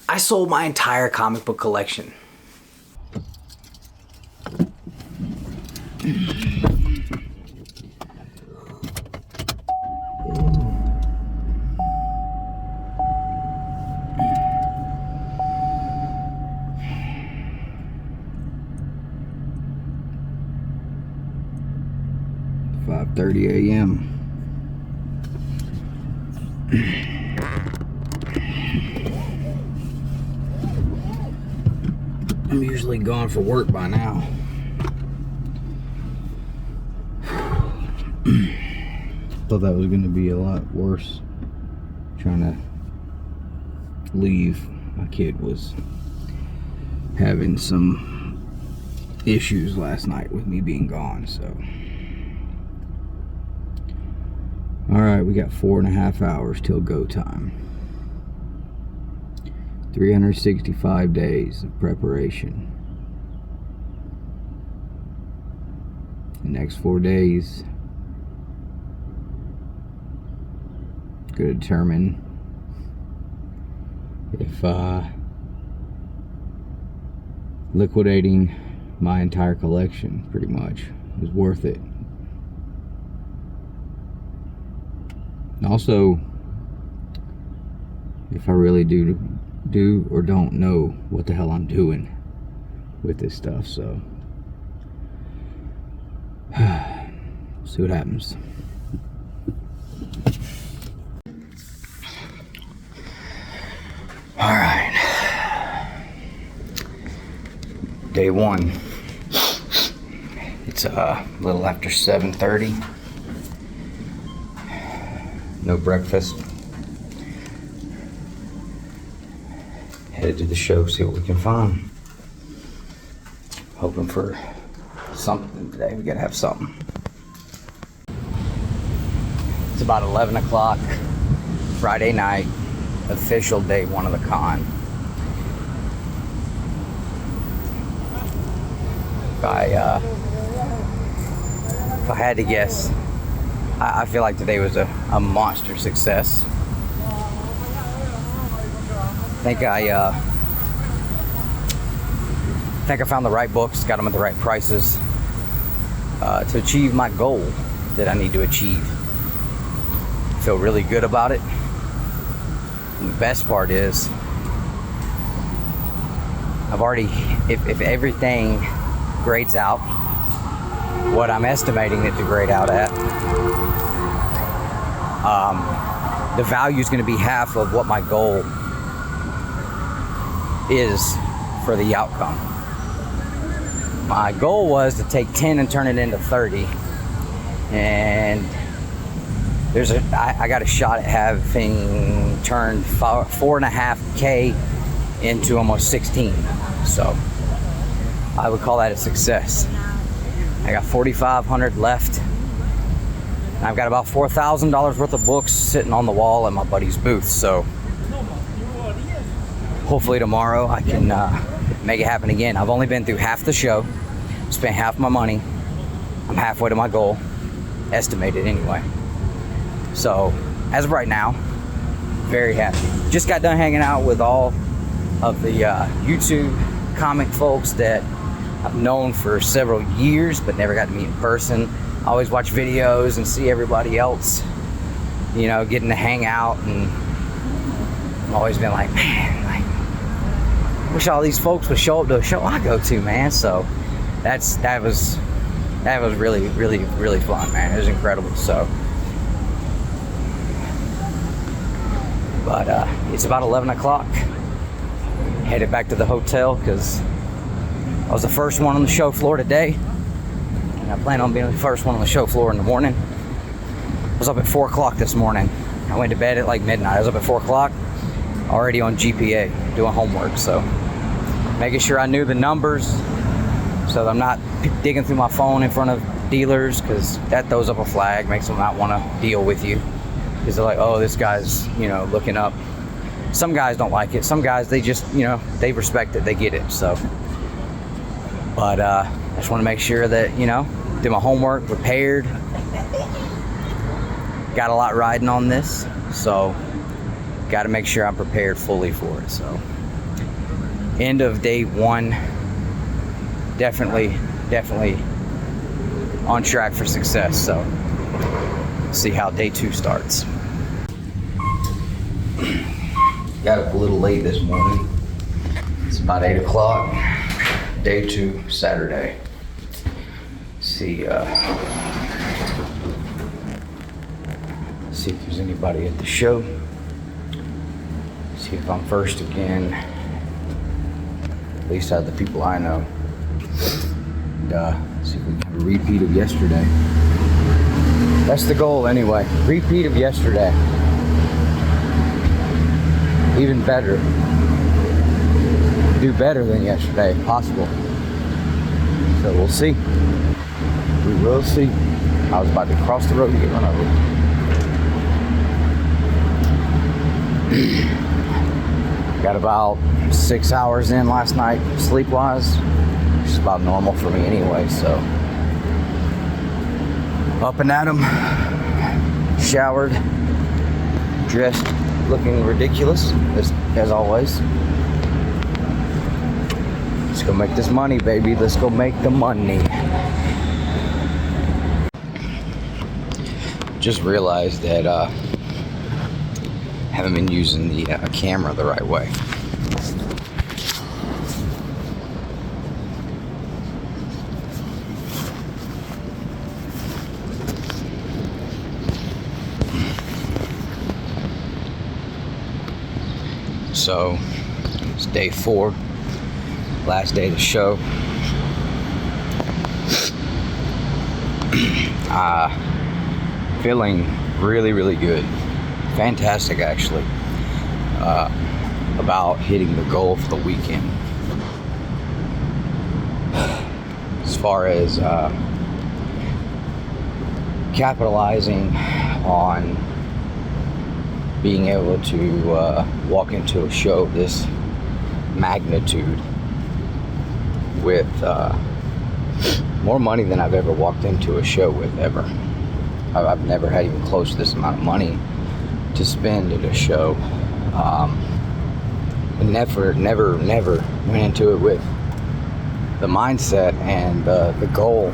I sold my entire comic book collection. .30 a.m. I'm usually gone for work by now. Thought that was going to be a lot worse. Trying to leave. My kid was having some issues last night with me being gone, so. Alright, we got 4.5 hours till go time. 365 days of preparation. The next 4 days gonna determine if liquidating my entire collection pretty much is worth it. And also, if I really do or don't know what the hell I'm doing with this stuff, so see what happens. All right, day one. It's a little after 7:30. No breakfast. Headed to the show, see what we can find. Hoping for something today. We gotta have something. It's about 11 o'clock, Friday night, official day one of the con. If I had to guess, I feel like today was a monster success. I think I found the right books, got them at the right prices to achieve my goal that I need to achieve. I feel really good about it. And the best part is, I've already, if everything grades out what I'm estimating it to grade out at, the value is going to be half of what my goal is for the outcome. My goal was to take 10 and turn it into 30, and I got a shot at having turned 4.5K into almost 16, so I would call that a success. I got 4,500 left. I've got about $4,000 worth of books sitting on the wall at my buddy's booth, so hopefully tomorrow I can make it happen again. I've only been through half the show, spent half my money. I'm halfway to my goal, estimated anyway. So as of right now, very happy. Just got done hanging out with all of the YouTube comic folks that I've known for several years but never got to meet in person. I always watch videos and see everybody else, you know, getting to hang out, and I've always been like, man, like, wish all these folks would show up to a show I go to, man. So that was really, really, really fun, man. It was incredible. So, but it's about 11 o'clock. Headed back to the hotel because I was the first one on the show floor today. And I plan on being the first one on the show floor in the morning. I was up at 4 o'clock this morning. I went to bed at like midnight. I was up at 4 o'clock, already on GPA, doing homework. So making sure I knew the numbers so that I'm not digging through my phone in front of dealers, because that throws up a flag, makes them not want to deal with you. Because they're like, oh, this guy's, you know, looking up. Some guys don't like it. Some guys, they just, you know, they respect it. They get it. So, but I just want to make sure that, you know, did my homework, prepared. Got a lot riding on this, so got to make sure I'm prepared fully for it. So end of day 1, definitely on track for success. So see how day 2 starts. Got up a little late this morning. It's about 8 o'clock. Day 2, Saturday. See if there's anybody at the show. See if I'm first again. At least out of the people I know. And, see if we can have a repeat of yesterday. That's the goal anyway. Repeat of yesterday. Even better. Do better than yesterday if possible. So we'll see. We will see. I was about to cross the road to get run over. Got about 6 hours in last night, sleep-wise, which is about normal for me anyway, so. Up and at 'em, showered, dressed, looking ridiculous, as always. Let's go make this money, baby. Let's go make the money. Just realized that haven't been using the camera the right way. So it's day 4, last day of the show. Feeling really good. Fantastic, actually, about hitting the goal for the weekend. As far as capitalizing on being able to walk into a show of this magnitude with more money than I've ever walked into a show with ever. I've never had even close to this amount of money to spend at a show. And never went into it with the mindset and the goal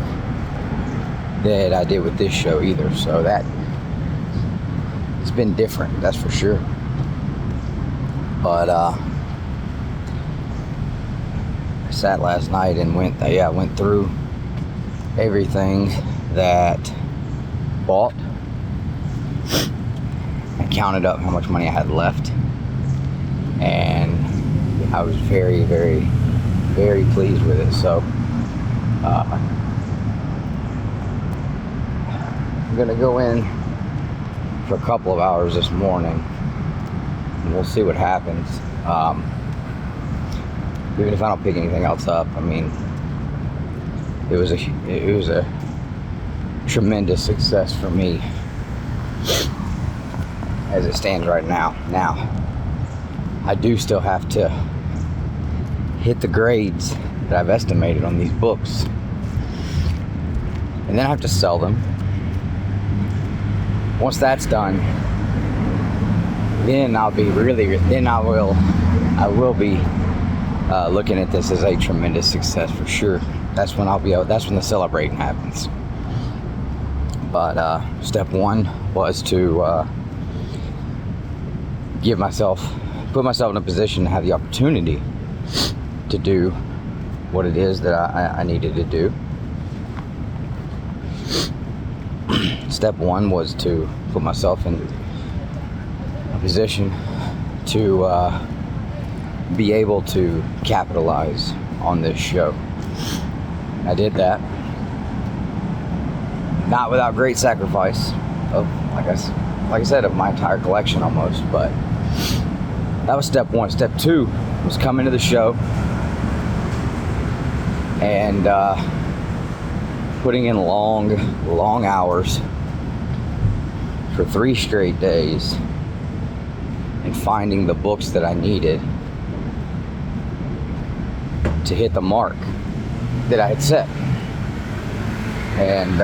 that I did with this show either. So that it's been different, that's for sure. But I sat last night and went through everything that bought. I counted up how much money I had left, and I was very pleased with it. So I'm gonna go in for a couple of hours this morning, and we'll see what happens. Even if I don't pick anything else up, I mean, it was a tremendous success for me as it stands right now. Now, I do still have to hit the grades that I've estimated on these books, and then I have to sell them. Once that's done, then I will be looking at this as a tremendous success for sure. That's when the celebrating happens. But step 1 was to put myself in a position to have the opportunity to do what it is that I needed to do. Step 1 was to put myself in a position to be able to capitalize on this show. I did that. Not without great sacrifice of, like I said, of my entire collection almost, but that was step 1. Step 2 was coming to the show and putting in long hours for 3 straight days and finding the books that I needed to hit the mark that I had set. And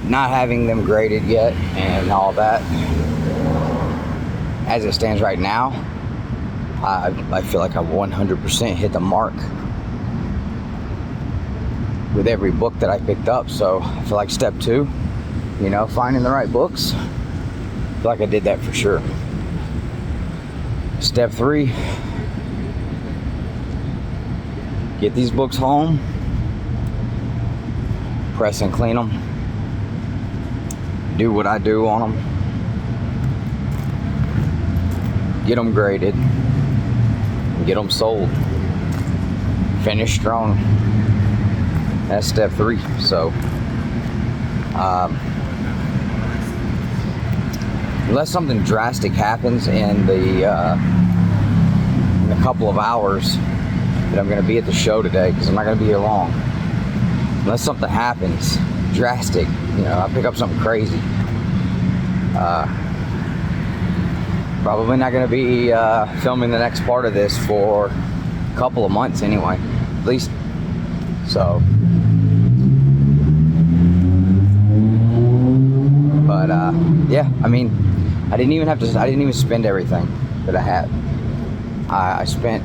not having them graded yet and all that as it stands right now, I feel like I 100% hit the mark with every book that I picked up. So I feel like step 2, you know, finding the right books, I feel like I did that for sure. Step 3, get these books home, press and clean them, do what I do on them, get them graded, and get them sold. Finish strong. That's step 3. So, unless something drastic happens in a couple of hours that I'm going to be at the show today, because I'm not going to be here long. Unless something happens drastic, you know, I pick up something crazy. Probably not going to be filming the next part of this for a couple of months anyway, at least. So, but yeah, I mean, I didn't even spend everything that I had. I spent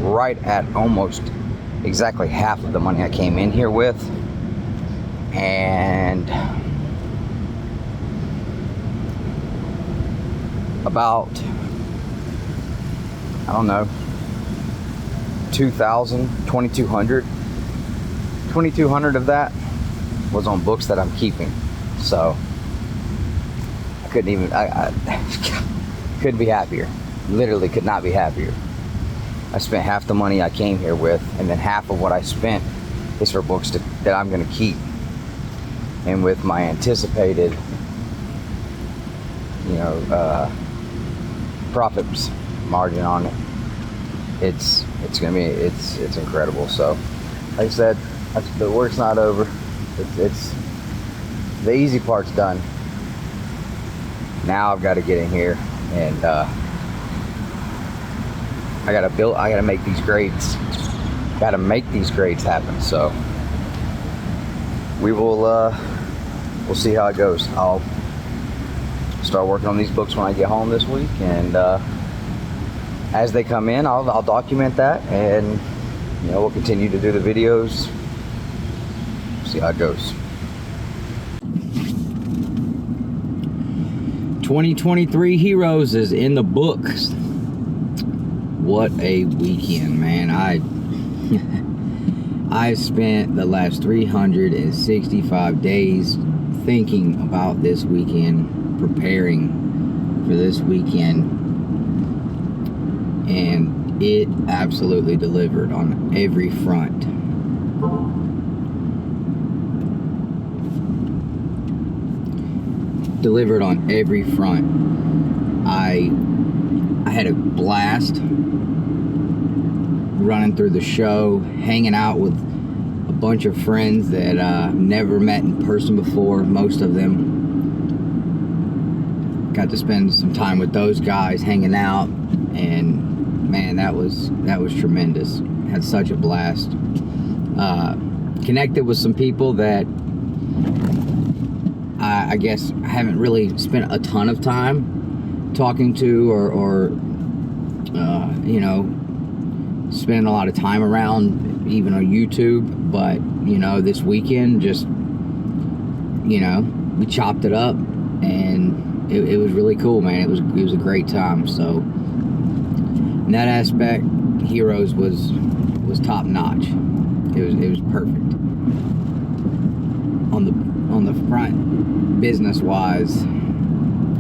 right at almost exactly half of the money I came in here with, and about, I don't know, 2,200 of that was on books that I'm keeping. So I couldn't even, I couldn't be happier. Literally could not be happier. I spent half the money I came here with, and then half of what I spent is for books that I'm going to keep. And with my anticipated, you know, profits margin on it, it's incredible. So, like I said, the work's not over. It's the easy part's done. Now I've got to get in here and I gotta make these grades. Gotta make these grades happen. So we'll see how it goes. I'll start working on these books when I get home this week, and as they come in, I'll document that, and you know, we'll continue to do the videos. See how it goes. 2023 Heroes is in the books. What a weekend, man. I spent the last 365 days thinking about this weekend, preparing for this weekend, and it absolutely delivered on every front. Delivered on every front. I had a blast running through the show, hanging out with a bunch of friends that never met in person before. Most of them got to spend some time with those guys, hanging out, and man, that was tremendous. Had such a blast. Connected with some people that I guess I haven't really spent a ton of time talking to, or you know, spending a lot of time around, even on YouTube. But you know, this weekend, just, you know, we chopped it up, and it was really cool, man. It was a great time. So in that aspect, Heroes was top notch. It was perfect. On the front, business wise,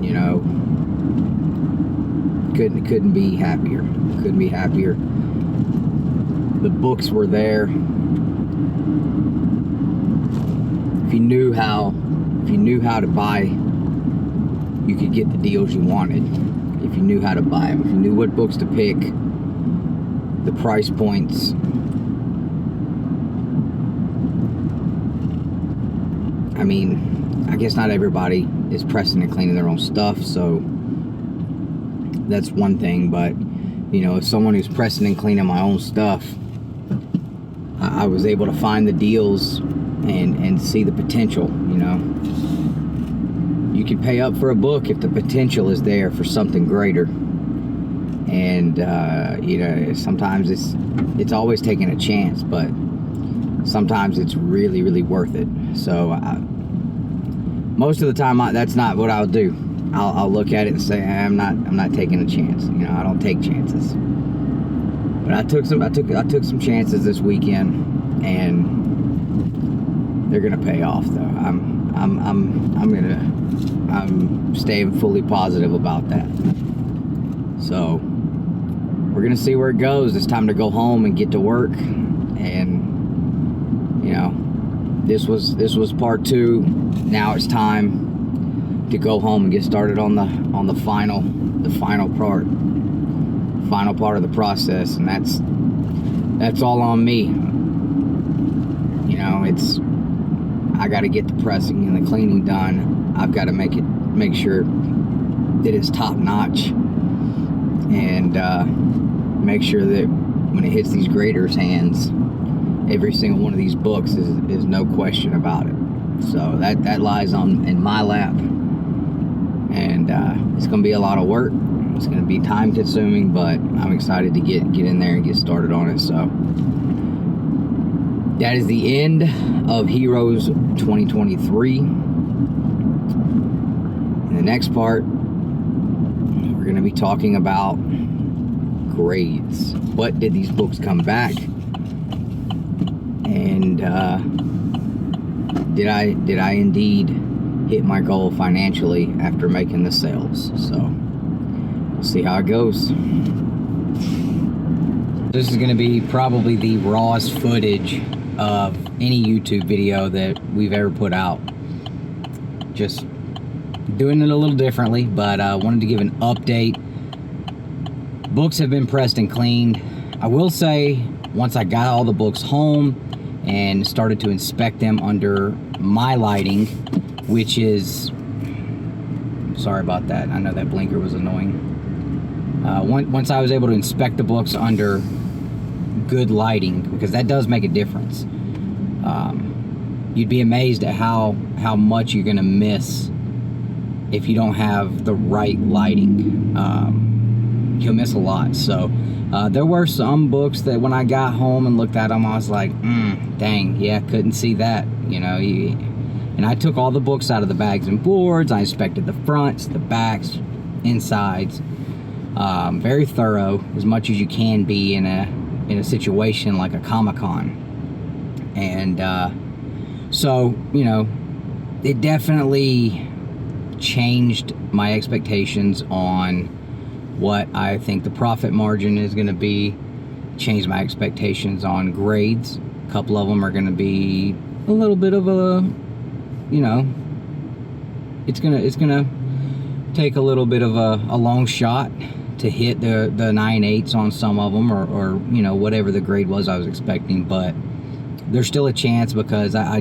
you know, couldn't be happier. Couldn't be happier. The books were there. If you knew how to buy, you could get the deals you wanted. If you knew how to buy them, if you knew what books to pick, the price points. I mean, I guess not everybody is pressing and cleaning their own stuff, so that's one thing. But you know, as someone who's pressing and cleaning my own stuff, I was able to find the deals and see the potential. You know, you can pay up for a book if the potential is there for something greater. And you know, sometimes it's always taking a chance, but sometimes it's really, really worth it. So most of the time, that's not what I'll do. I'll look at it and say, I'm not taking a chance. You know, I don't take chances. But I took some chances this weekend, and they're gonna pay off. Though I'm staying fully positive about that. So we're gonna see where it goes. It's time to go home and get to work. And you know, this was part 2. Now it's time to go home and get started on the final part of the process, and that's all on me. You know, I got to get the pressing and the cleaning done. I've got to make sure that it's top notch, and make sure that when it hits these graders' hands, every single one of these books is no question about it. So that lies in my lap, and it's going to be a lot of work. It's going to be time consuming, but I'm excited to get in there and get started on it. So that is the end of Heroes 2023. In the next part, we're going to be talking about grades. What did these books come back? And did I indeed hit my goal financially after making the sales? So we'll see how it goes. This is going to be probably the rawest footage of any YouTube video that we've ever put out. Just doing it a little differently, but I wanted to give an update. Books have been pressed and cleaned. I will say, once I got all the books home and started to inspect them under my lighting, which is, sorry about that, I know that blinker was annoying. Once I was able to inspect the books under good lighting, because that does make a difference. You'd be amazed at how much you're gonna miss if you don't have the right lighting. You'll miss a lot. So there were some books that when I got home and looked at them, I was like, dang, yeah, couldn't see that, you know. And I took all the books out of the bags and boards. I inspected the fronts, the backs, insides. Very thorough, as much as you can be in a situation like a Comic-Con. And so, you know, it definitely changed my expectations on what I think the profit margin is going to be. Changed my expectations on grades. A couple of them are going to be a little bit of a, you know, it's gonna take a little bit of a long shot to hit the 9.8s on some of them, or you know, whatever the grade was I was expecting. But there's still a chance, because I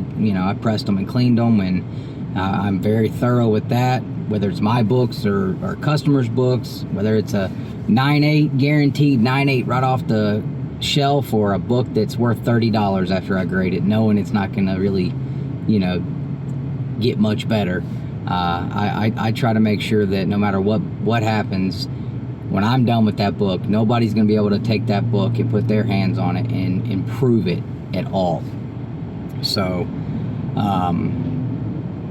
pressed them and cleaned them, and I'm very thorough with that, whether it's my books or customers' books, whether it's a 9.8 guaranteed 9.8 right off the shelf, or a book that's worth $30 after I grade it, knowing it's not gonna really, you know, get much better. I try to make sure that no matter what happens, when I'm done with that book, nobody's going to be able to take that book and put their hands on it and improve it at all. So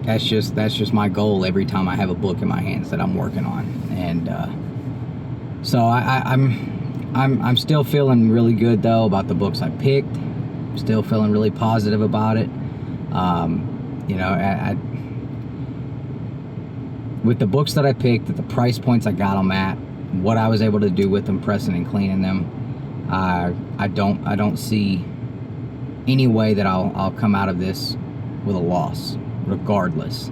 that's just my goal every time I have a book in my hands that I'm working on. And so I'm still feeling really good though about the books I picked. I'm still feeling really positive about it. You know, with the books that I picked, at the price points I got them at, what I was able to do with them, pressing and cleaning them, I don't see any way that I'll come out of this with a loss, regardless.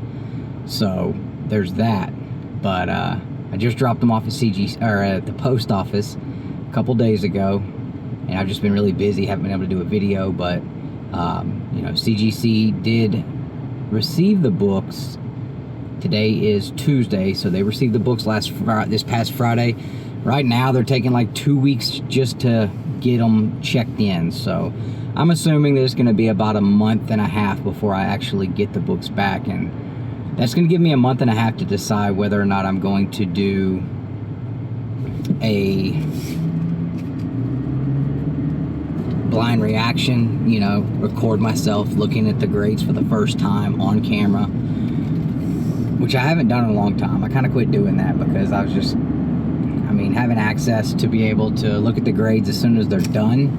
So there's that. But I just dropped them off at the post office a couple days ago, and I've just been really busy, haven't been able to do a video. But you know, CGC did receive the books. Today is Tuesday, so they received the books this past Friday. Right now, they're taking like 2 weeks just to get them checked in. So I'm assuming there's going to be about a month and a half before I actually get the books back. And That's going to give me a month and a half to decide whether or not I'm going to do a blind reaction, you know, record myself looking at the grades for the first time on camera, which I haven't done in a long time. I kind of quit doing that because I was just, I mean, having access to be able to look at the grades as soon as they're done,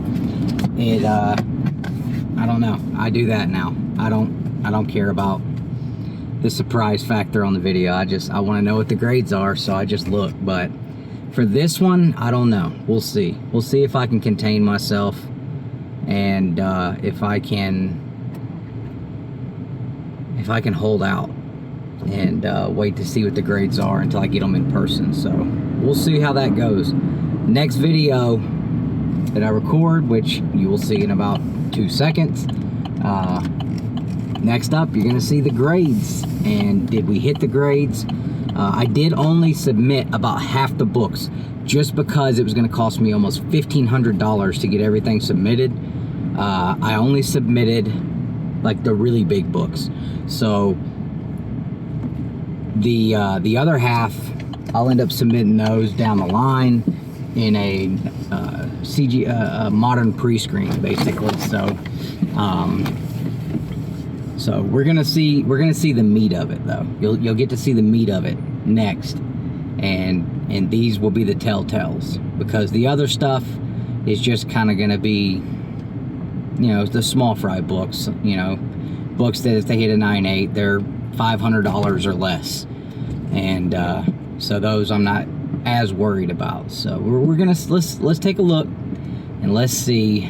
I don't know. I do that now. I don't care about the surprise factor on the video. I want to know what the grades are, so I just look. But for this one, I don't know. We'll see. We'll see if I can contain myself, and if I can hold out and wait to see what the grades are until I get them in person. So we'll see how that goes. Next video that I record, which you will see in about 2 seconds, next up you're gonna see the grades, and did we hit the grades? I did only submit about half the books just because it was gonna cost me almost $1,500 to get everything submitted. I only submitted like the really big books, so the other half I'll end up submitting those down the line in a modern pre-screen, basically. So we're gonna see the meat of it, though. You'll get to see the meat of it next, and these will be the telltales, because the other stuff is just kind of gonna be, you know, the small fry books, you know, books that if they hit a 9.8, they're $500 or less, and so those I'm not as worried about. So we're gonna let's take a look and let's see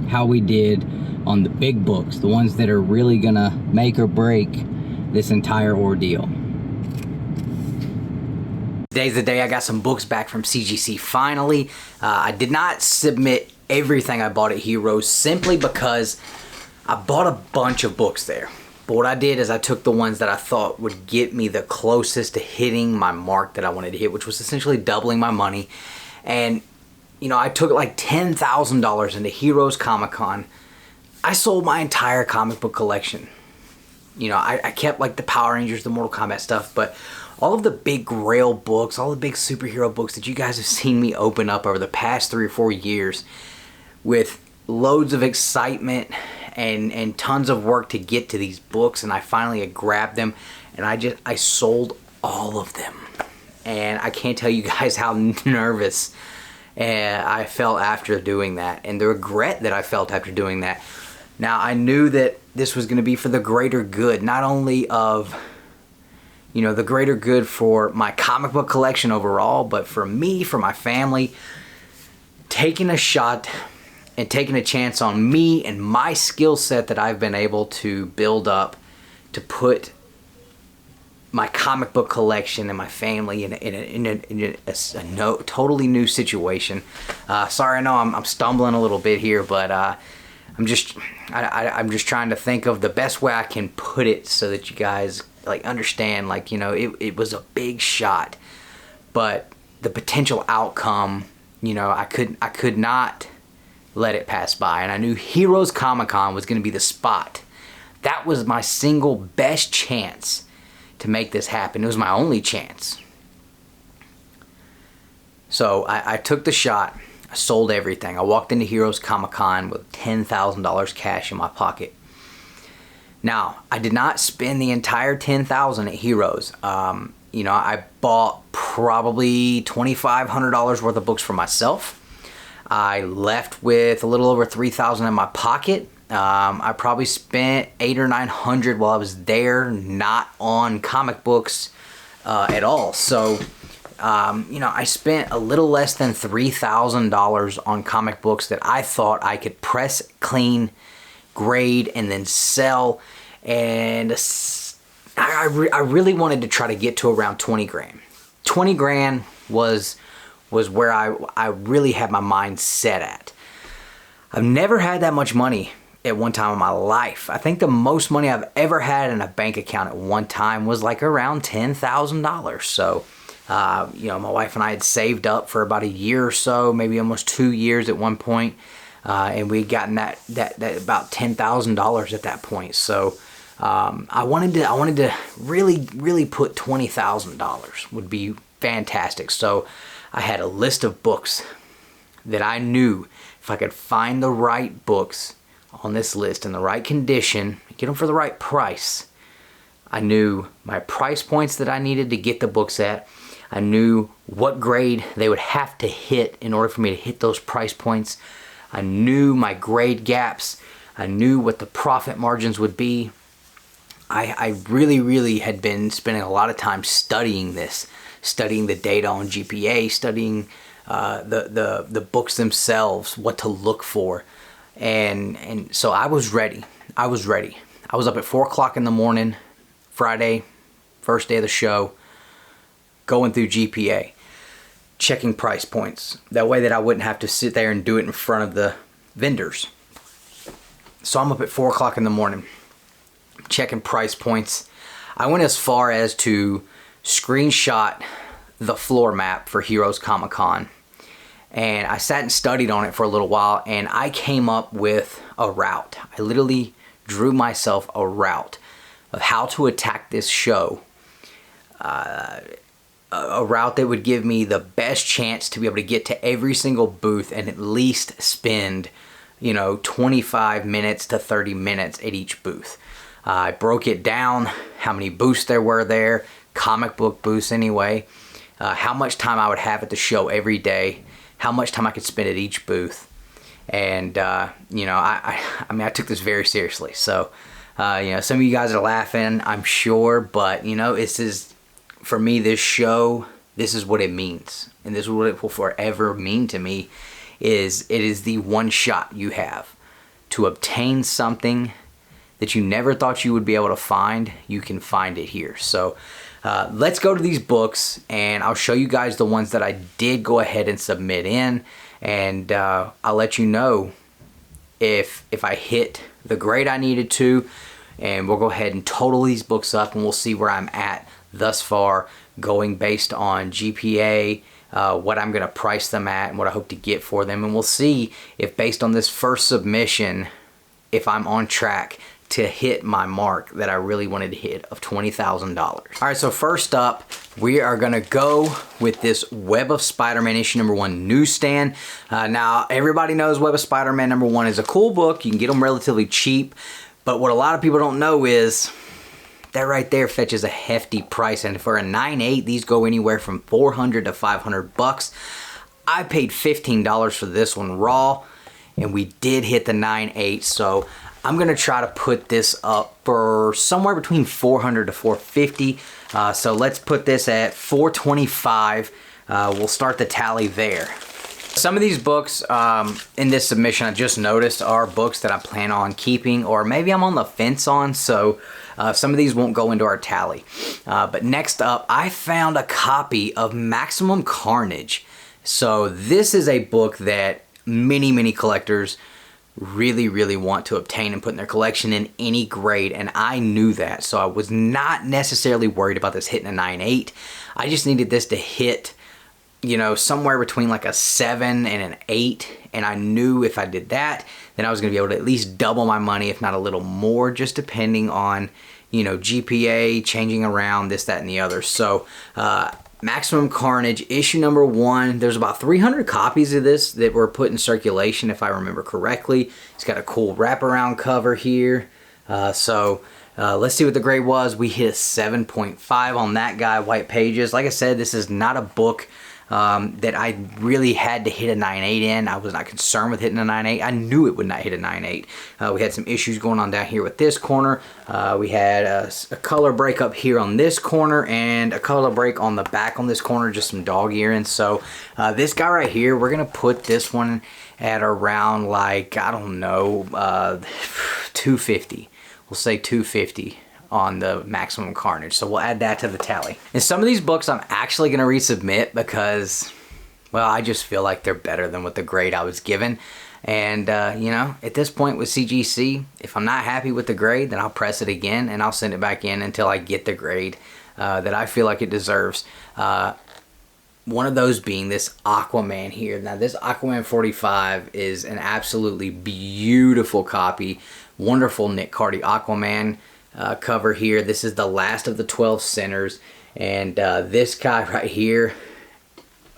how we did on the big books, the ones that are really gonna make or break this entire ordeal. Today's the day I got some books back from CGC finally. I did not submit everything I bought at Heroes simply because I bought a bunch of books there. But what I did is I took the ones that I thought would get me the closest to hitting my mark that I wanted to hit, which was essentially doubling my money. And, you know, I took like $10,000 into Heroes Comic-Con. I sold my entire comic book collection. You know, I kept like the Power Rangers, the Mortal Kombat stuff, but all of the big Grail books, all the big superhero books that you guys have seen me open up over the past 3 or 4 years with loads of excitement and tons of work to get to these books, and I finally grabbed them, and I sold all of them. And I can't tell you guys how nervous I felt after doing that, and the regret that I felt after doing that. Now, I knew that this was going to be for the greater good, not only of, you know, the greater good for my comic book collection overall, but for me, for my family, taking a shot and taking a chance on me and my skill set that I've been able to build up to put my comic book collection and my family in a totally new situation. Sorry, I know I'm stumbling a little bit here, but I'm just trying to think of the best way I can put it so that you guys like understand, like, you know, it was a big shot, but the potential outcome, you know, I could not let it pass by, and I knew Heroes Comic-Con was going to be the spot. That was my single best chance to make this happen. It was my only chance. So I took the shot. I sold everything. I walked into Heroes Comic-Con with $10,000 cash in my pocket. Now, I did not spend the entire $10,000 at Heroes. You know, I bought probably $2,500 worth of books for myself. I left with a little over $3,000 in my pocket. I probably spent $800 or $900 while I was there, not on comic books at all. So, you know, I spent a little less than $3,000 on comic books that I thought I could press, clean, grade, and then sell. And I really wanted to try to get to around 20 grand. 20 grand was where I really had my mind set at. I've never had that much money at one time in my life. I think the most money I've ever had in a bank account at one time was like around $10,000. So, you know, my wife and I had saved up for about a year or so, maybe almost 2 years at one point, and we'd gotten that about $10,000 at that point. So, I wanted to really put $20,000 would be fantastic. So I had a list of books that I knew if I could find the right books on this list in the right condition, get them for the right price. I knew my price points that I needed to get the books at. I knew what grade they would have to hit in order for me to hit those price points. I knew my grade gaps. I knew what the profit margins would be. I really had been spending a lot of time studying this, studying the data on GPA, studying the books themselves, what to look for. And so I was ready. I was up at 4 o'clock in the morning, Friday, first day of the show, going through GPA, checking price points. That way that I wouldn't have to sit there and do it in front of the vendors. So I'm up at 4 o'clock in the morning, checking price points. I went as far as to screenshot the floor map for Heroes Comic Con. And I sat and studied on it for a little while, and I came up with a route. I literally drew myself a route of how to attack this show. A route that would give me the best chance to be able to get to every single booth and at least spend, 25 minutes to 30 minutes at each booth. I broke it down, how many booths there were there, comic book booths anyway, how much time I would have at the show every day, how much time I could spend at each booth. And, I took this very seriously. So, some of you guys are laughing, I'm sure, but, for me, this show, this is what it means. And this is what it will forever mean to me, it is the one shot you have to obtain something that you never thought you would be able to find. You can find it here. So let's go to these books, and I'll show you guys the ones that I did go ahead and submit in, and I'll let you know if I hit the grade I needed to, and we'll go ahead and total these books up, and we'll see where I'm at thus far, going based on GPA, what I'm going to price them at, and what I hope to get for them, and we'll see if based on this first submission, if I'm on track to hit my mark that I really wanted to hit of $20,000. All right, so first up, we are gonna go with this Web of Spider-Man issue #1 newsstand. Now, everybody knows Web of Spider-Man #1 is a cool book. You can get them relatively cheap, but what a lot of people don't know is that right there fetches a hefty price, and for a 9.8, these go anywhere from $400 to $500. I paid $15 for this one raw, and we did hit the 9.8, so I'm going to try to put this up for somewhere between $400 to $450. So let's put this at $425. We'll start the tally there. Some of these books in this submission I just noticed are books that I plan on keeping, or maybe I'm on the fence on, so some of these won't go into our tally. But next up, I found a copy of Maximum Carnage. So this is a book that many collectors really want to obtain and put in their collection in any grade, and I knew that, so I was not necessarily worried about this hitting a 9.8. I just needed this to hit, somewhere between like a 7 and an 8, and I knew if I did that, then I was going to be able to at least double my money, if not a little more, just depending on, GPA, changing around, this, that, and the other. So, Maximum Carnage, issue *1. There's about 300 copies of this that were put in circulation, if I remember correctly. It's got a cool wraparound cover here. Let's see what the grade was. We hit a 7.5 on that guy, White Pages. Like I said, this is not a book that I really had to hit a 9.8 in. I was not concerned with hitting a 9.8. I knew it would not hit a 9.8. We had some issues going on down here with this corner. We had a color break up here on this corner, and a color break on the back on this corner, just some dog earring. So this guy right here, we're going to put this one at around, like, I don't know, 250. We'll say 250 on the Maximum Carnage. So we'll add that to the tally. And some of these books I'm actually going to resubmit because, well, I just feel like they're better than what the grade I was given. And, at this point with CGC, if I'm not happy with the grade, then I'll press it again and I'll send it back in until I get the grade that I feel like it deserves. One of those being this Aquaman here. Now, this Aquaman 45 is an absolutely beautiful copy. Wonderful Nick Cardy Aquaman. cover here. This is the last of the 12 centers. And this guy right here,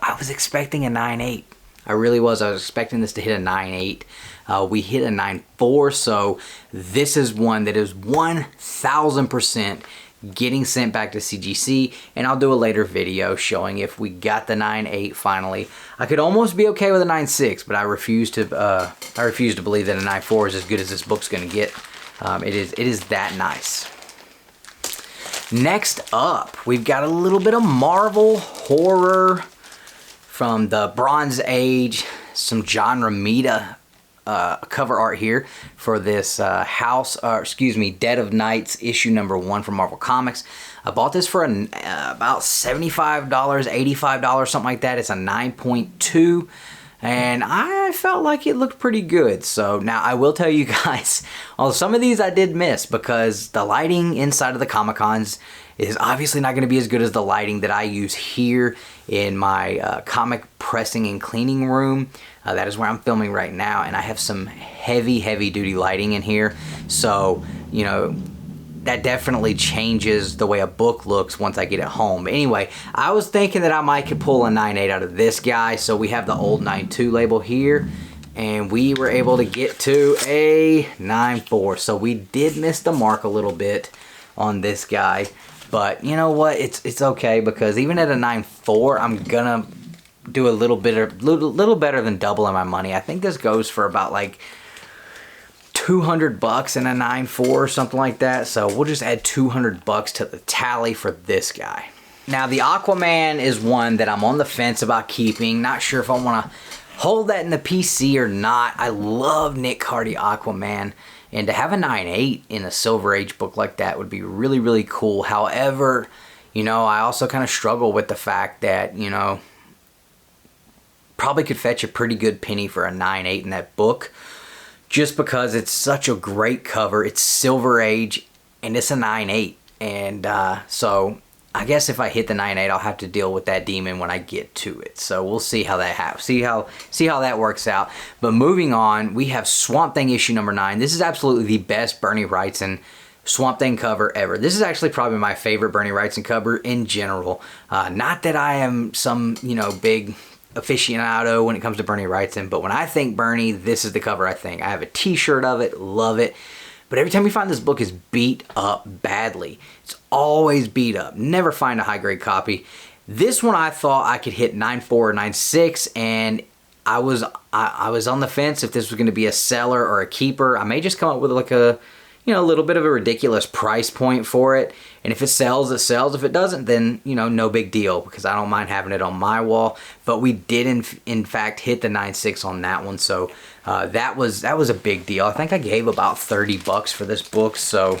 I was expecting a 9.8. I really was. I was expecting this to hit a 9.8. We hit a 9.4, so this is one that is 1,000% getting sent back to CGC, and I'll do a later video showing if we got the 9.8 finally. I could almost be okay with a 9.6, but I refuse to believe that a 9.4 is as good as this book's going to get. It is that nice. Next up, we've got a little bit of Marvel horror from the Bronze Age, some John Romita cover art here for this Dead of Nights issue #1 from Marvel Comics. I bought this for about $75, $85, something like that. It's a 9.2. And I felt like it looked pretty good. So now I will tell you guys, although some of these I did miss because the lighting inside of the Comic-Cons is obviously not going to be as good as the lighting that I use here in my comic pressing and cleaning room. That is where I'm filming right now, and I have some heavy duty lighting in here. So, you know, that definitely changes the way a book looks once I get it home. But anyway, I was thinking that I might could pull a 9.8 out of this guy. So we have the old 9.2 label here, and we were able to get to a 9.4. So we did miss the mark a little bit on this guy. But you know what? It's okay, because even at a 9.4, I'm gonna do a little better than doubling my money. I think this goes for about like $200 in a 9.4 or something like that. So we'll just add $200 to the tally for this guy. Now the Aquaman is one that I'm on the fence about keeping. Not sure if I want to hold that in the PC or not. I love Nick Cardy Aquaman, and to have a 9.8 in a Silver Age book like that would be really cool. However, you know, I also kind of struggle with the fact that, you know, probably could fetch a pretty good penny for a 9.8 in that book, just because it's such a great cover. It's Silver Age, and it's a 9.8. And so I guess if I hit the 9.8, I'll have to deal with that demon when I get to it. So we'll see how that happens. See how that works out. But moving on, we have Swamp Thing issue #9. This is absolutely the best Bernie Wrightson Swamp Thing cover ever. This is actually probably my favorite Bernie Wrightson cover in general. Not that I am some, you know, big aficionado when it comes to Bernie Wrightson, but when I think Bernie, this is the cover I think. I have a t-shirt of it, love it. But every time you find this book is beat up badly. It's always beat up. Never find a high grade copy. This one I thought I could hit 9.4 or 9.6, and I was on the fence if this was going to be a seller or a keeper. I may just come up with like a, you know, a little bit of a ridiculous price point for it. And if it sells, it sells. If it doesn't, then, you know, no big deal, because I don't mind having it on my wall. But we did, in fact, hit the 9.6 on that one. So that was a big deal. I think I gave about $30 for this book. So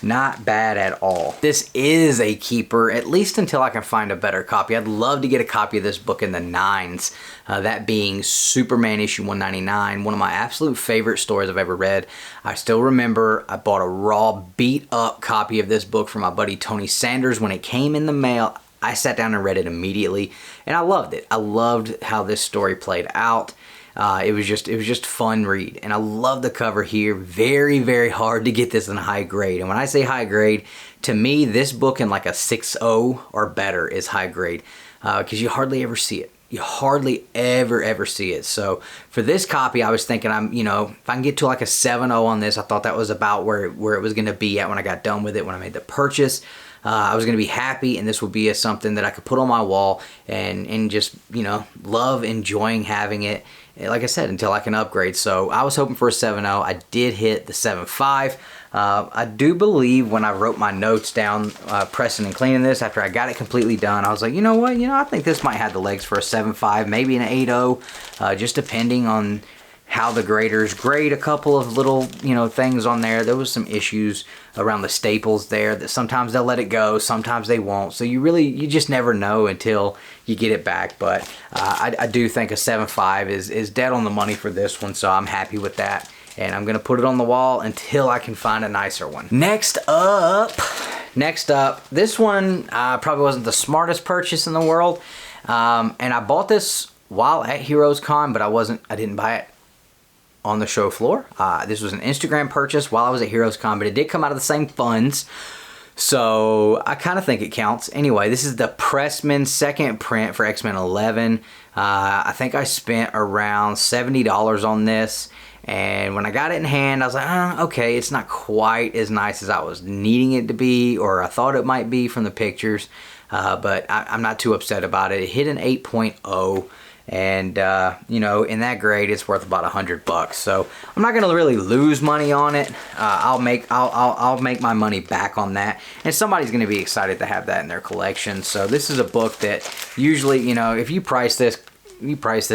not bad at all. This is a keeper, at least until I can find a better copy. I'd love to get a copy of this book in the 9s, that being Superman issue 199, one of my absolute favorite stories I've ever read. I still remember I bought a raw, beat up copy of this book from my buddy Tony Sanders when it came in the mail. I sat down and read it immediately, and I loved it. I loved how this story played out. It was just fun read, and I love the cover here. Very hard to get this in a high grade, and when I say high grade, to me this book in like a 6.0 or better is high grade, because you hardly ever see it. You hardly ever see it. So for this copy, I was thinking, if I can get to like a 7.0 on this, I thought that was about where it was going to be at when I got done with it, when I made the purchase. I was going to be happy, and this would be something that I could put on my wall and just, love enjoying having it. Like I said, until I can upgrade. So I was hoping for a 7.0. I did hit the 7.5. I do believe when I wrote my notes down, pressing and cleaning this, after I got it completely done, I was like, you know what? I think this might have the legs for a 7.5, maybe an 8.0, just depending on how the graders grade a couple of little, things on there. There was some issues around the staples there that sometimes they'll let it go, sometimes they won't. So you just never know until you get it back. But I do think a 7.5 is dead on the money for this one, so I'm happy with that. And I'm gonna put it on the wall until I can find a nicer one. Next up, this one probably wasn't the smartest purchase in the world. And I bought this while at Heroes Con, but I didn't buy it on the show floor. This was an Instagram purchase while I was at Heroes Con, but it did come out of the same funds. So I kind of think it counts. Anyway, this is the Pressman second print for X-Men 11. I think I spent around $70 on this. And when I got it in hand, I was like, okay, it's not quite as nice as I was needing it to be, or I thought it might be from the pictures. But I'm not too upset about it. It hit an 8.0. And you know, in that grade it's worth about $100, so I'm not gonna really lose money on it. I'll make my money back on that, and somebody's gonna be excited to have that in their collection. So this is a book that usually, you know, if you price this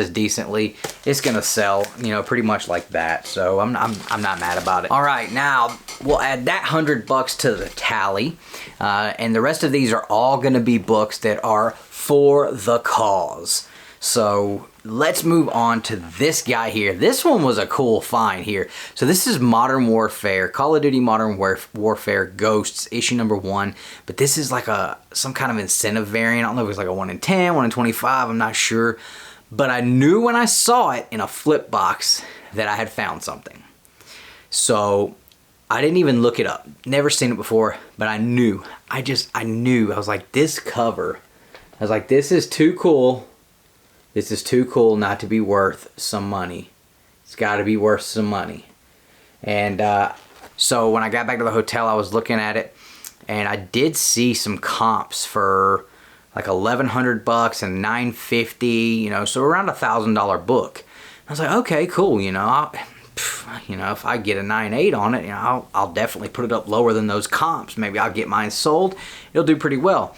decently, it's gonna sell, you know, pretty much like that. So I'm not mad about it. All right, now we'll add that $100 to the tally, and the rest of these are all gonna be books that are for the cause. So let's move on to this guy here. This one was a cool find here. So this is Modern Warfare, Call of Duty Modern Warfare Ghosts, issue number 1. But this is like some kind of incentive variant. I don't know if it was like a 1 in 10, 1 in 25, I'm not sure. But I knew when I saw it in a flip box that I had found something. So I didn't even look it up. Never seen it before, but I knew. I knew. I was like, this cover. I was like, this is too cool. This is too cool not to be worth some money. It's got to be worth some money. And so when I got back to the hotel, I was looking at it, and I did see some comps for like $1,100 and $950, you know, so around $1,000 book. I was like, okay, cool, you know, if I get a 9.8 on it, you know, I'll definitely put it up lower than those comps. Maybe I'll get mine sold. It'll do pretty well.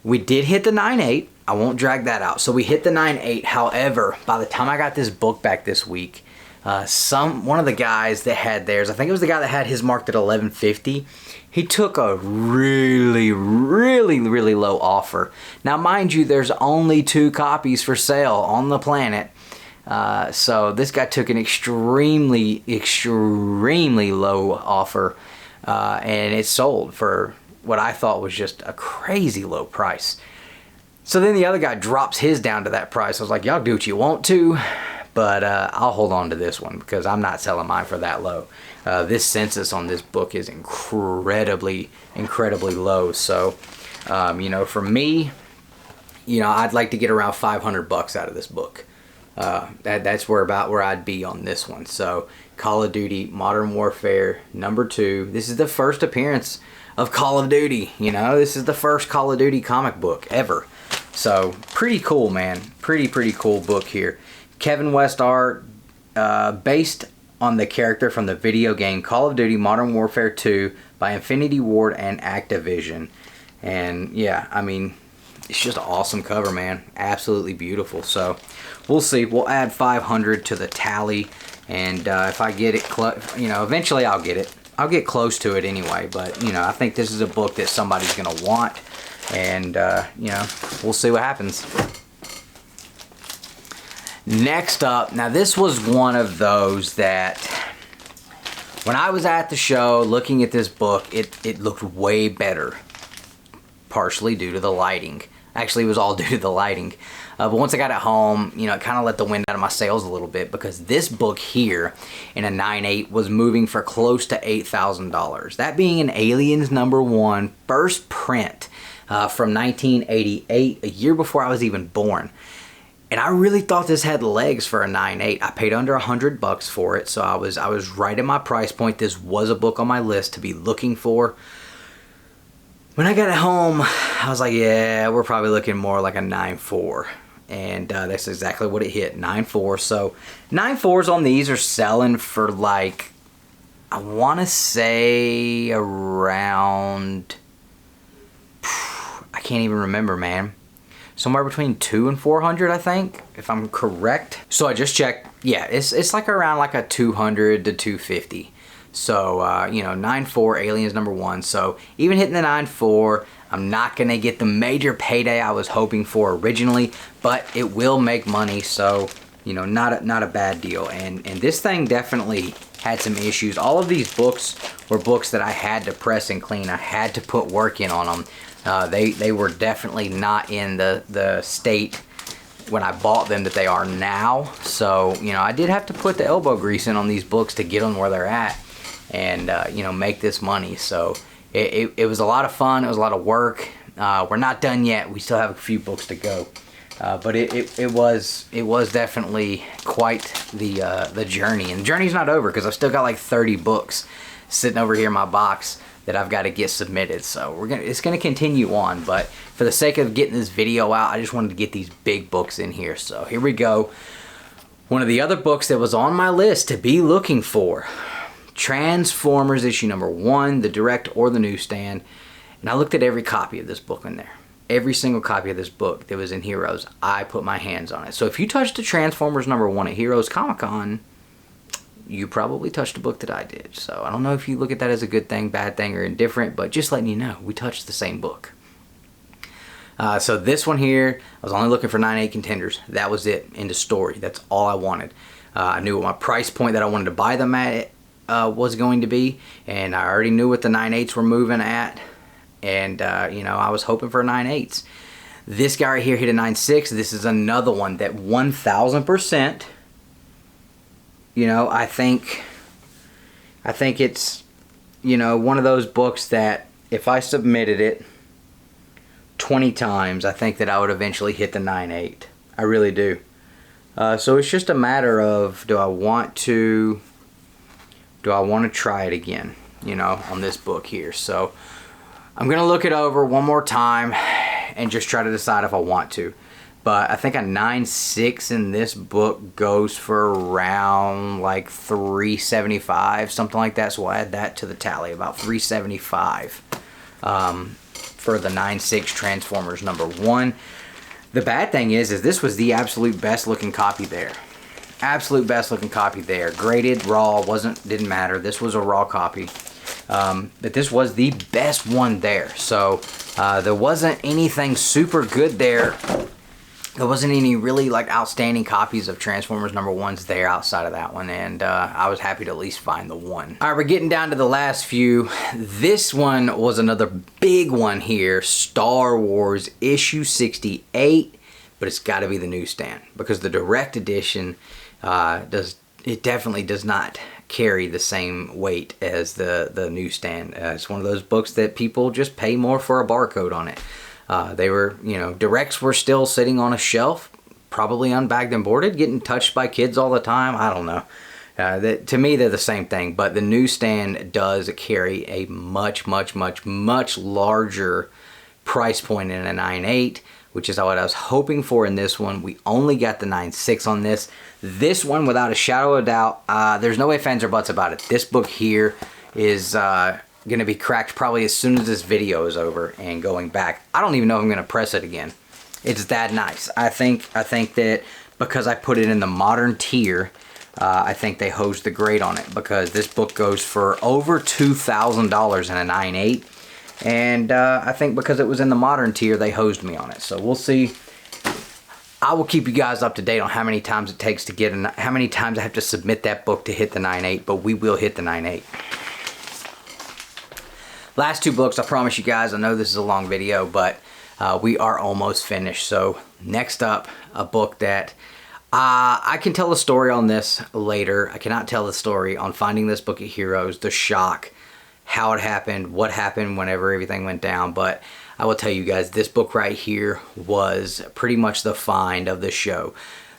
We did hit the 9.8. I won't drag that out. So we hit the 9.8. However, by the time I got this book back this week, one of the guys that had theirs, I think it was the guy that had his marked at $11.50, he took a really, really, really low offer. Now, mind you, there's only 2 copies for sale on the planet. So this guy took an extremely, extremely low offer, and it sold for what I thought was just a crazy low price. So then the other guy drops his down to that price. I was like, y'all do what you want to, but I'll hold on to this one because I'm not selling mine for that low. This census on this book is incredibly, incredibly low. So, you know, for me, you know, I'd like to get around $500 out of this book. That's about where I'd be on this one. So, Call of Duty Modern Warfare number 2. This is the first appearance of Call of Duty. You know, this is the first Call of Duty comic book ever. So, pretty cool, man. Pretty cool book here. Kevin West art, based on the character from the video game Call of Duty Modern Warfare 2 by Infinity Ward and Activision. And yeah, I mean, it's just an awesome cover, man. Absolutely beautiful. So, we'll see. We'll add 500 to the tally. And if I get it, you know, eventually I'll get it. I'll get close to it anyway. But, you know, I think this is a book that somebody's going to want. And, you know, we'll see what happens. Next up, now this was one of those that when I was at the show looking at this book, it looked way better. Partially due to the lighting. Actually, it was all due to the lighting. But once I got it home, you know, it kind of let the wind out of my sails a little bit because this book here in a 9.8 was moving for close to $8,000. That being an Aliens #1 first print from 1988, a year before I was even born. And I really thought this had legs for a 9.8. I paid under $100 for it, so I was right at my price point. This was a book on my list to be looking for. When I got it home, I was like, yeah, we're probably looking more like a 9.4. And that's exactly what it hit, 9.4. So 9.4s on these are selling for like, I want to say around, I can't even remember, man. Somewhere between 200 and 400, I think, if I'm correct. So I just checked. Yeah, it's like around like a 200 to 250. So, you know, 9.4, Aliens #1. So even hitting the 9.4, I'm not going to get the major payday I was hoping for originally, but it will make money. So, you know, not a bad deal. And this thing definitely had some issues. All of these books were books that I had to press and clean. I had to put work in on them. They were definitely not in the state when I bought them that they are now. So, you know, I did have to put the elbow grease in on these books to get them where they're at and, you know, make this money. So it was a lot of fun. It was a lot of work. We're not done yet. We still have a few books to go. But it was definitely quite the journey. And the journey's not over because I've still got like 30 books sitting over here in my box that I've got to get submitted. So it's gonna continue on. But for the sake of getting this video out, I just wanted to get these big books in here. So here we go. One of the other books that was on my list to be looking for, Transformers issue number 1, the direct or the newsstand. And I looked at every copy of this book in there. Every single copy of this book that was in Heroes, I put my hands on it. So if you touched the Transformers number 1 at Heroes Comic-Con, you probably touched a book that I did. So I don't know if you look at that as a good thing, bad thing, or indifferent, but just letting you know, we touched the same book. So this one here, I was only looking for 9/8 contenders. That was it. End of story. That's all I wanted. I knew what my price point that I wanted to buy them at was going to be, and I already knew what the 9/8s were moving at, and you know, I was hoping for 9/8s. This guy right here hit a 9/6. This is another one that 1000%. You know, I think it's, you know, one of those books that if I submitted it 20 times, I think that I would eventually hit the 9/8. I really do. So it's just a matter of, do I want to try it again, you know, on this book here. So I'm going to look it over one more time and just try to decide if I want to. But I think a 9/6 in this book goes for around like $375, something like that. So we'll add that to the tally, about $375 for the 9/6 Transformers number 1. The bad thing is this was the absolute best looking copy there. Absolute best looking copy there. Graded, raw, didn't matter. This was a raw copy. But this was the best one there. So there wasn't anything super good there. There wasn't any really like outstanding copies of Transformers number 1s there outside of that one, and I was happy to at least find the one. All right, we're getting down to the last few. This one was another big one here, Star Wars issue 68, but it's got to be the newsstand because the direct edition definitely does not carry the same weight as the newsstand. It's one of those books that people just pay more for a barcode on it. They were, you know, directs were still sitting on a shelf, probably unbagged and boarded, getting touched by kids all the time. I don't know. To me, they're the same thing, but the newsstand does carry a much larger price point in a 9/8, which is what I was hoping for in this one. We only got the 9/6 on this. This one, without a shadow of a doubt, there's no ifs, ands, or buts about it. This book here is going to be cracked probably as soon as this video is over and going back. I don't even know if I'm going to press it again. It's that nice. I think that because I put it in the modern tier, I think they hosed the grade on it because this book goes for over $2,000 in a 9/8. And I think because it was in the modern tier, they hosed me on it. So we'll see. I will keep you guys up to date on how many times it takes to get, how many times I have to submit that book to hit the 9/8, but we will hit the 9/8. Last two books, I promise you guys, I know this is a long video, but we are almost finished. So next up, a book that I can tell the story on this later. I cannot tell the story on finding this book at Heroes, the shock, how it happened, what happened whenever everything went down. But I will tell you guys, this book right here was pretty much the find of the show.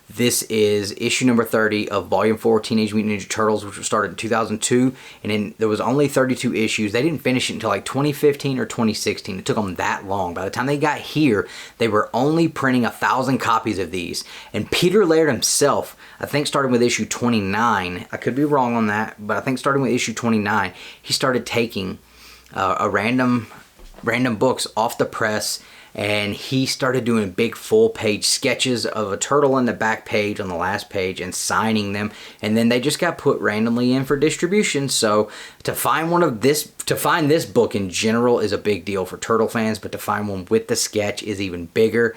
This is issue number 30 of Volume 4 Teenage Mutant Ninja Turtles, which was started in 2002, and there was only 32 issues. They didn't finish it until like 2015 or 2016. It took them that long. By the time they got here, they were only printing 1,000 copies of these. And Peter Laird himself, I think starting with issue 29, I could be wrong on that, but I think starting with issue 29, he started taking random books off the press, and he started doing big full-page sketches of a turtle on the back page, on the last page, and signing them. And then they just got put randomly in for distribution. So to find this book in general is a big deal for turtle fans, but to find one with the sketch is even bigger.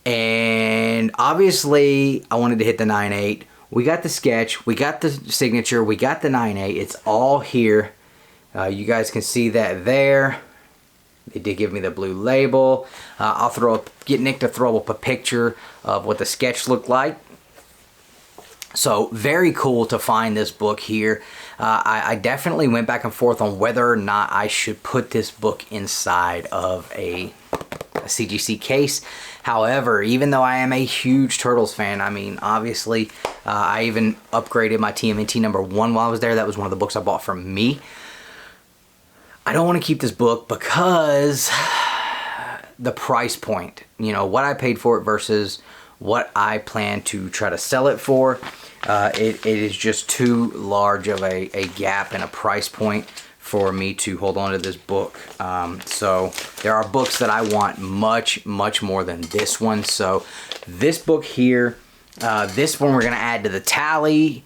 And obviously, I wanted to hit the 9/8. We got the sketch, we got the signature, we got the 9/8. It's all here. You guys can see that there. They did give me the blue label. I'll get Nick to throw up a picture of what the sketch looked like. So very cool to find this book here. I definitely went back and forth on whether or not I should put this book inside of a CGC case. However, even though I am a huge Turtles fan, I mean, obviously, I even upgraded my TMNT #1 while I was there. That was one of the books I bought for me. I don't want to keep this book because the price point, you know, what I paid for it versus what I plan to try to sell it for. It is just too large of a gap and a price point for me to hold on to this book. So there are books that I want much more than this one. So this book here, this one we're going to add to the tally.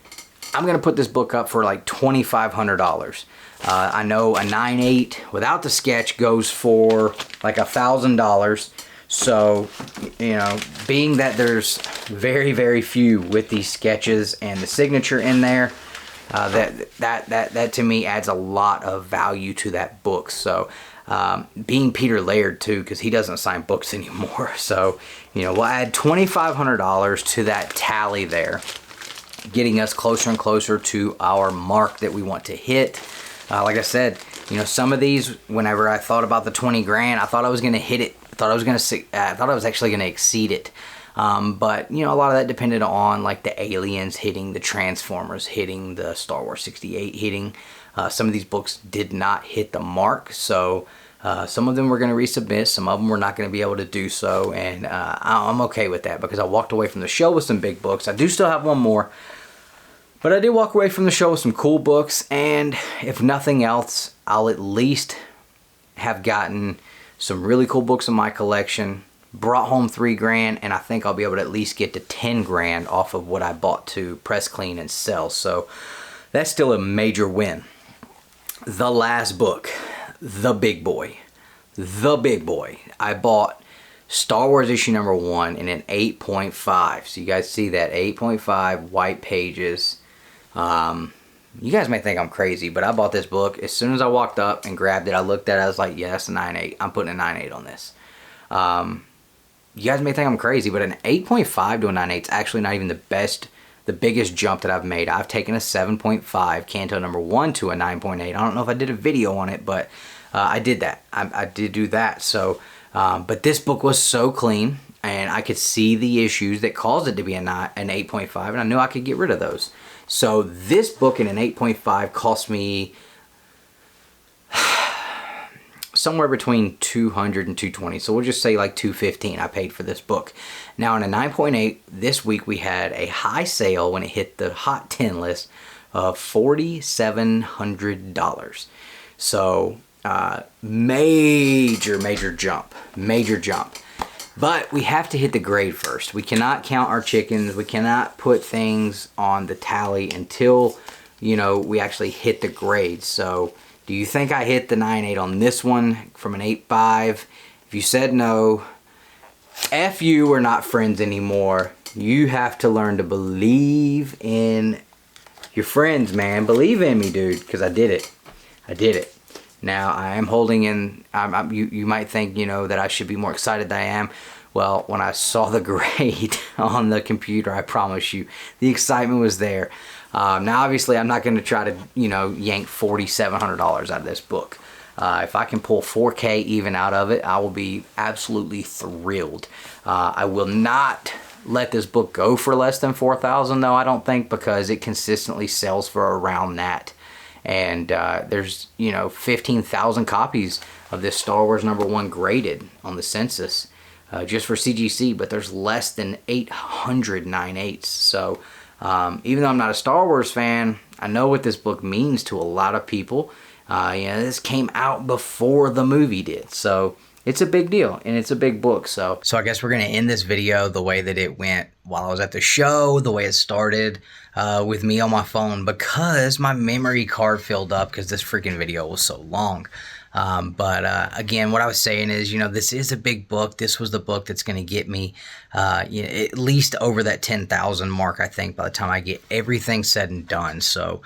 I'm going to put this book up for like $2,500. I know a 9.8 without the sketch goes for like $1,000. So, you know, being that there's very few with these sketches and the signature in there, that to me adds a lot of value to that book. So, being Peter Laird too, because he doesn't sign books anymore. So, you know, we'll add $2,500 to that tally there, getting us closer and closer to our mark that we want to hit. Like I said, you know, some of these, whenever I thought about the 20 grand, I thought I was going to hit it. I thought I was actually going to exceed it. But, you know, a lot of that depended on, like, the Aliens hitting, the Transformers hitting, the Star Wars 68 hitting. Some of these books did not hit the mark. So, some of them were going to resubmit. Some of them were not going to be able to do so. And I'm okay with that because I walked away from the show with some big books. I do still have one more. But I did walk away from the show with some cool books, and if nothing else, I'll at least have gotten some really cool books in my collection, brought home 3 grand, and I think I'll be able to at least get to 10 grand off of what I bought to press, clean, and sell. So that's still a major win. The last book, the big boy. I bought Star Wars issue #1 in an 8.5. So you guys see that 8.5 white pages. You guys may think I'm crazy, but I bought this book. As soon as I walked up and grabbed it, I looked at it, I was like, yeah, that's a 9.8. I'm putting a 9.8 on this. You guys may think I'm crazy, but an 8.5 to a 9.8 is actually not even the biggest jump that I've made. I've taken a 7.5 Canto #1 to a 9.8. I don't know if I did a video on it, but I did that. I did do that. So, but this book was so clean, and I could see the issues that caused it to be an 8.5, and I knew I could get rid of those. So this book in an 8.5 cost me somewhere between $200 and $220. So we'll just say like $215 I paid for this book. Now in a 9.8, this week we had a high sale when it hit the Hot 10 list of $4,700. So major jump. But we have to hit the grade first. We cannot count our chickens. We cannot put things on the tally until, you know, we actually hit the grade. So do you think I hit the 9.8 on this one from an 8.5? If you said no, F you, we're not friends anymore. You have to learn to believe in your friends, man. Believe in me, dude, because I did it. Now, I am holding in, you might think, you know, that I should be more excited than I am. Well, when I saw the grade on the computer, I promise you, the excitement was there. Now, obviously, I'm not going to try to, you know, yank $4,700 out of this book. If I can pull 4K even out of it, I will be absolutely thrilled. I will not let this book go for less than $4,000, though, I don't think, because it consistently sells for around that. And there's, you know, 15,000 copies of this Star Wars #1 graded on the census just for CGC, but there's less than 800 9.8s. So even though I'm not a Star Wars fan, I know what this book means to a lot of people. You know, this came out before the movie did, so it's a big deal, and it's a big book. So I guess we're going to end this video the way that it went while I was at the show, the way it started with me on my phone, because my memory card filled up because this freaking video was so long. But again, what I was saying is, you know, this is a big book. This was the book that's going to get me you know, at least over that 10,000 mark, I think, by the time I get everything said and done. So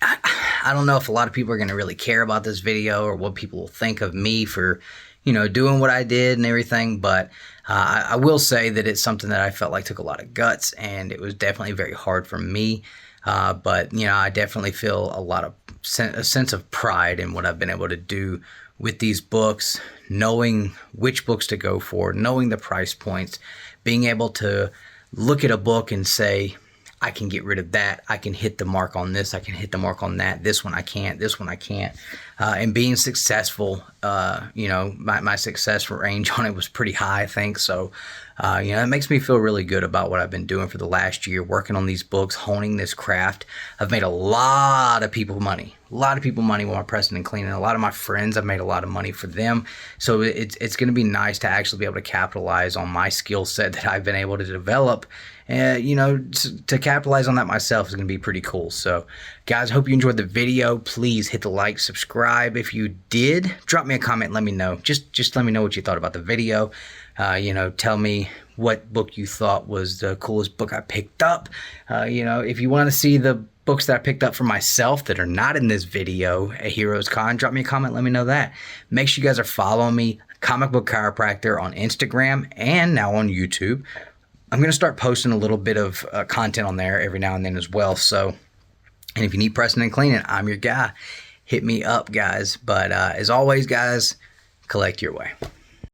I don't know if a lot of people are going to really care about this video or what people will think of me for, doing what I did and everything. But I will say that it's something that I felt like took a lot of guts, and it was definitely very hard for me. But I definitely feel a sense of pride in what I've been able to do with these books, knowing which books to go for, knowing the price points, being able to look at a book and say, I can get rid of that. I can hit the mark on this. I can hit the mark on that. This one I can't. This one I can't. And being successful, my success range on it was pretty high, I think. So, it makes me feel really good about what I've been doing for the last year, working on these books, honing this craft. I've made a lot of people money. A lot of people money while I'm pressing and cleaning. A lot of my friends, I've made a lot of money for them. So it's going to be nice to actually be able to capitalize on my skill set that I've been able to develop. And, to capitalize on that myself is going to be pretty cool. So, guys, hope you enjoyed the video. Please hit the like, subscribe. If you did, drop me a comment and let me know. Just let me know what you thought about the video. Tell me what book you thought was the coolest book I picked up. If you want to see the books that I picked up for myself that are not in this video at Heroes Con, drop me a comment, let me know that. Make sure you guys are following me, Comic Book Chiropractor, on Instagram and now on YouTube. I'm going to start posting a little bit of content on there every now and then as well. So, and if you need pressing and cleaning, I'm your guy. Hit me up, guys. But as always, guys, collect your way.